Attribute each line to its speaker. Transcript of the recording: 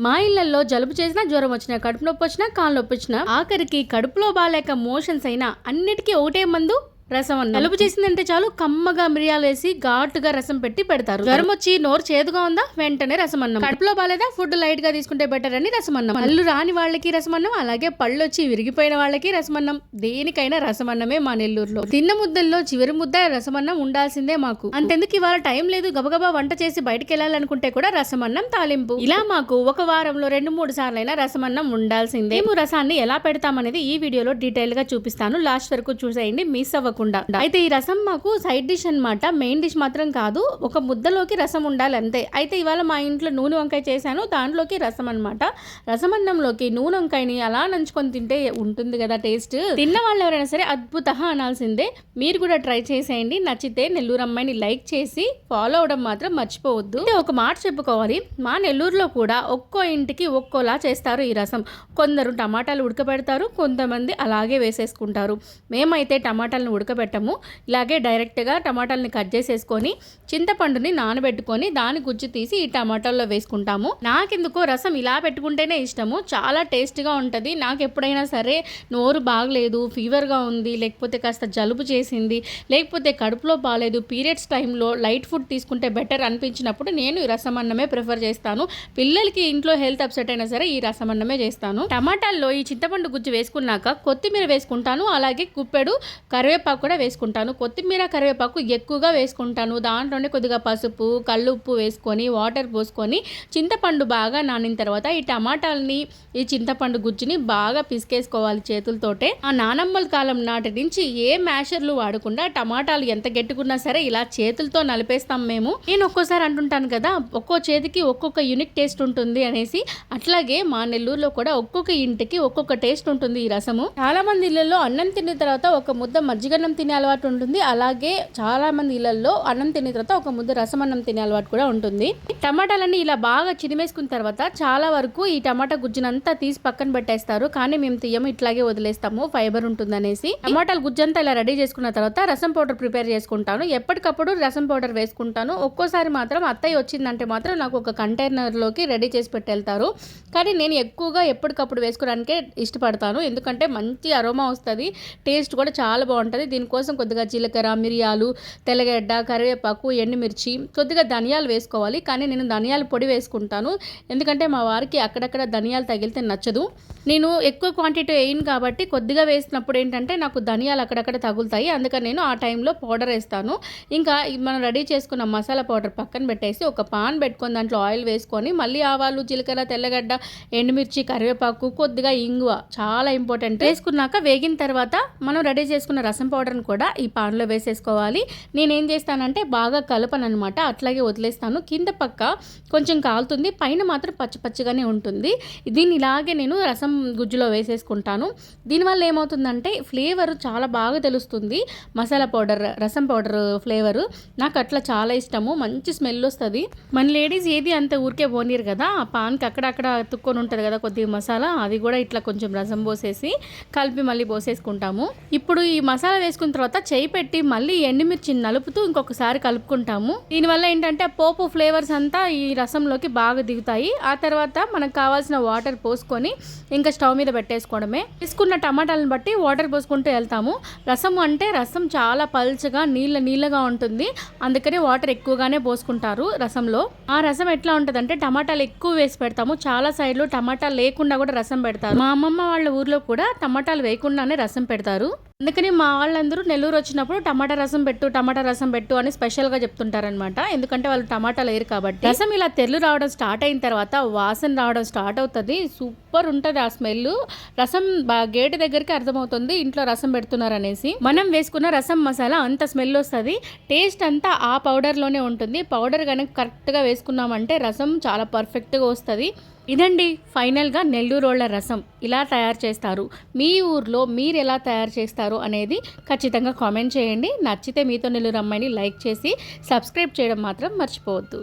Speaker 1: మా ఇళ్లలో జలుబు చేసినా, జ్వరం వచ్చినా, కడుపు నొప్పి వచ్చినా, కాళ్ళు నొప్పి వచ్చినా, ఆఖరికి కడుపులో బాలేక మోషన్స్ అయినా అన్నిటికీ ఒకటే మందు, రసం అన్నం. జలుబు చేసిందంటే చాలు కమ్మగా మిరియాలు వేసి ఘాటుగా రసం పెట్టి పెడతారు. జ్వరం వచ్చి నోరు చేదుగా ఉందా, వెంటనే రసం అన్నం. కడుపులో బాలేదా, ఫుడ్ లైట్ గా తీసుకుంటే బెటర్ అని రసం అన్నం. పళ్ళు రాని వాళ్ళకి రసం అన్నం, అలాగే పళ్ళు వచ్చి విరిగిపోయిన వాళ్ళకి రసం అన్నం. దేనికైనా రసం అన్నమే మా నెల్లూరులో. తిన్న ముద్దల్లో చివరి ముద్ద రసం అన్నం ఉండాల్సిందే మాకు. అంతెందుకు ఇవాళ టైం లేదు, గబగబా వంట చేసి బయటకు వెళ్ళాలనుకుంటే కూడా రసం అన్నం తాలింపు. ఇలా మాకు ఒక వారంలో 2-3 సార్లైనా రసం అన్నం ఉండాల్సిందే. మేము రసాన్ని ఎలా పెడతామనేది ఈ వీడియోలో డీటెయిల్ గా చూపిస్తాను. లాస్ట్ వరకు చూసేయండి, మిస్ అవ్వకుండా. అయితే ఈ రసం మాకు సైడ్ డిష్ అన్నమాట, మెయిన్ డిష్ మాత్రం కాదు. ఒక ముద్దలోకి రసం ఉండాలి అంతే. అయితే ఇవాళ మా ఇంట్లో నూనె వంకాయ చేశాను, దాంట్లోకి రసం అన్నమాట. రసం అన్నంలోకి నూనె వంకాయని అలా నంచుకొని తింటే ఉంటుంది కదా టేస్ట్. తిన్న వాళ్ళు ఎవరైనా సరే అద్భుత అనాల్సిందే. మీరు కూడా ట్రై చేసేయండి. నచ్చితే నెల్లూరు అమ్మాయిని లైక్ చేసి ఫాలో అవడం మాత్రం మర్చిపోవద్దు. ఒక మాట చెప్పుకోవాలి, మా నెల్లూరులో కూడా ఒక్కో ఇంటికి ఒక్కోలా చేస్తారు ఈ రసం. కొందరు టమాటాలు ఉడకబెడతారు, కొంతమంది అలాగే వేసేసుకుంటారు. మేమైతే టమాటాలను ఉడకబెట్టము, ఇలాగే డైరెక్ట్గా టమాటాలని కట్ చేసేసుకొని చింతపండుని నానబెట్టుకొని దాని గుజ్జు తీసి ఈ టమాటాల్లో వేసుకుంటాము. నాకెందుకో రసం ఇలా పెట్టుకుంటేనే ఇష్టము, చాలా టేస్ట్గా ఉంటుంది. నాకు ఎప్పుడైనా సరే నోరు బాగలేదు, ఫీవర్గా ఉంది, లేకపోతే కాస్త జలుబు చేసింది, లేకపోతే కడుపులో బాగాలేదు, పీరియడ్స్ టైంలో లైట్ ఫుడ్ తీసుకుంటే బెటర్ అనిపించినప్పుడు నేను ఈ రసం అన్నమే ప్రిఫర్ చేస్తాను. పిల్లలకి ఇంట్లో హెల్త్ అప్సెట్ అయినా సరే ఈ రసం అన్నమే చేస్తాను. టమాటాల్లో ఈ చింతపండు గుజ్జు వేసుకున్నాక కొత్తిమీర వేసుకుంటాను, అలాగే గుప్పెడు కరివేపాకు కూడా వేసుకుంటాను. కొత్తిమీర కరివేపాకు ఎక్కువగా వేసుకుంటాను. దాంట్లోనే కొద్దిగా పసుపు, కల్లుప్పు వేసుకొని వాటర్ పోసుకొని చింతపండు బాగా నానిన తర్వాత ఈ టమాటాలని, ఈ చింతపండు గుజ్జుని బాగా పిసికేసుకోవాలి చేతులతోటే. ఆ నానమ్మల కాలం నాటి నుంచి ఏ మ్యాషర్లు వాడకుండా టమాటాలు ఎంత గట్టిగున్నా సరే ఇలా చేతులతో నలిపేస్తాం మేము. నేను ఒక్కోసారి అంటుంటాను కదా, ఒక్కో చేతికి ఒక్కొక్క యూనిక్ టేస్ట్ ఉంటుంది అనేసి. అట్లాగే మా నెల్లూరులో కూడా ఒక్కొక్క ఇంటికి ఒక్కొక్క టేస్ట్ ఉంటుంది ఈ రసము. చాలా మంది ఇళ్లలో అన్నం తిన్న తర్వాత ఒక ముద్ద మజ్జిగన్నం తినే అలవాటు ఉంటుంది, అలాగే చాలా మంది ఇళ్లలో అన్నం తిన్న తర్వాత ఒక ముద్ద రసం అన్నం తినే అలవాటు కూడా ఉంటుంది. టమాటాలన్నీ ఇలా బాగా చిరిమేసుకున్న తర్వాత చాలా వరకు ఈ టమాటా గుజ్జునంతా తీసి పక్కన పెట్టేస్తారు, కానీ మేము తీయము, ఇట్లాగే వదిలేస్తాము, ఫైబర్ ఉంటుందనేసి. టమాటాల గుజ్జంతా ఇలా రెడీ చేసుకున్న తర్వాత రసం పౌడర్ ప్రిపేర్ చేసుకుంటాను. ఎప్పటికప్పుడు రసం పౌడర్ వేసుకుంటాను. ఒక్కోసారి మాత్రం అత్తయ్య వచ్చిందంటే మాత్రం నాకు ఒక కంటైనర్లోకి రెడీ చేసి పెట్టెళ్తారు, కానీ నేను ఎక్కువగా ఎప్పటికప్పుడు వేసుకోవడానికే ఇష్టపడతాను. ఎందుకంటే మంచి అరోమా వస్తుంది, టేస్ట్ కూడా చాలా బాగుంటుంది. దీనికోసం కొద్దిగా జీలకర్ర, మిరియాలు, తెల్లగడ్డ, కరివేపాకు, ఎండుమిర్చి, కొద్దిగా ధనియాలు వేసుకోవాలి. కానీ నేను ధనియాల పొడి వేసుకుంటాను, ఎందుకంటే మా వారికి అక్కడక్కడ ధనియాలు తగిలితే నచ్చదు. నేను ఎక్కువ క్వాంటిటీ వేయను కాబట్టి కొద్దిగా వేసినప్పుడు ఏంటంటే నాకు ధనియాలు అక్కడక్కడ తగులుతాయి, అందుకని నేను ఆ టైంలో పౌడర్ వేస్తాను. ఇంకా మనం రెడీ చేసుకున్న మసాలా పౌడర్ పక్కన పెట్టేసి ఒక పాన్ పెట్టుకొని దాంట్లో ఆయిల్ వేసుకొని మళ్ళీ ఆవాలు, జీలకర్ర, తెల్లగడ్డ, ఎండుమిర్చి, కరివేపాకు, కొద్దిగా ఇంగువ చాలా ఇంపార్టెంట్ వేసుకున్నాక వేగిన తర్వాత మనం రెడీ చేసుకున్న రసం పౌడర్ని కూడా ఈ పాన్లో వేసేసుకోవాలి. నేనేం చేస్తానంటే బాగా కలపను అనమాట, అట్లాగే వదిలేస్తాను. కింద పక్క కొంచెం కాలుతుంది, పైన మాత్రం పచ్చిగానే ఉంటుంది. దీన్ని ఇలాగే నేను రసం గుజ్జులో వేసేసుకుంటాను. దీనివల్ల ఏమవుతుందంటే ఫ్లేవర్ చాలా బాగా తెలుస్తుంది, మసాలా పౌడర్, రసం పౌడర్ ఫ్లేవరు నాకు అట్లా చాలా ఇష్టము, మంచి స్మెల్ వస్తుంది. మన లేడీస్ ఏది అంత ఊరికే పోనీరు కదా, ఆ పాన్కి అక్కడక్కడ తుక్కొని ఉంటుంది కదా కొద్దిగా మసాలా, అది కూడా ఇట్లా కొంచెం రసం పోసేసి కలిపి మళ్ళీ పోసేసుకుంటాము. ఇప్పుడు ఈ మసాలా వేసుకున్న తర్వాత చేయి పెట్టి మళ్ళీ ఎండుమిర్చిని నలుపుతూ ఇంకొకసారి కలుపుకుంటాము. దీనివల్ల ఏంటంటే పోపు ఫ్లేవర్స్ అంతా ఈ రసంలోకి బాగా దిగుతాయి. ఆ తర్వాత మనకు కావాల్సిన వాటర్ పోసుకొని ఇంకా స్టవ్ మీద పెట్టేసుకోవడమే. తీసుకున్న టమాటాలను బట్టి వాటర్ పోసుకుంటూ వెళ్తాము. రసం అంటే రసం చాలా పల్చగా నీళ్ళగా ఉంటుంది, అందుకని వాటర్ ఎక్కువగానే పోసుకుంటారు రసంలో. ఆ రసం ఎట్లా ఉంటుందంటే టమాటాలు ఎక్కువ వేసి పెడతాము, చాలా సైడ్లు టమాటాలు లేకుండా కూడా రసం పెడతారు. మా అమ్మమ్మ వాళ్ళ ఊర్లో కూడా టమాటాలు వేయకుండానే రసం పెడతారు. అందుకని మా వాళ్ళందరూ నెల్లూరు వచ్చినప్పుడు టమాటా రసం పెట్టు అని స్పెషల్గా చెప్తుంటారనమాట, ఎందుకంటే వాళ్ళు టమాటాలు వేయరు కాబట్టి. రసం ఇలా తెల్లు రావడం స్టార్ట్ అయిన తర్వాత వాసన రావడం స్టార్ట్ అవుతుంది, సూపర్ ఉంటుంది ఆ స్మెల్. రసం గేటు దగ్గరికి అర్థమవుతుంది ఇంట్లో రసం పెడుతున్నారు అనేసి. మనం వేసుకున్న రసం మసాలా అంత స్మెల్ వస్తుంది, టేస్ట్ అంతా ఆ పౌడర్లోనే ఉంటుంది. పౌడర్ కనుక కరెక్ట్గా వేసుకున్నామంటే రసం చాలా పర్ఫెక్ట్గా వస్తుంది. ఇదండి ఫైనల్గా నెల్లూరోళ్ళ రసం ఇలా తయారు చేస్తారు. మీ ఊర్లో మీరు ఎలా తయారు చేస్తారు అనేది ఖచ్చితంగా కామెంట్ చేయండి. నచ్చితే మీతో నెల్లూరు అమ్మాయిని లైక్ చేసి సబ్స్క్రైబ్ చేయడం మాత్రం మర్చిపోవద్దు.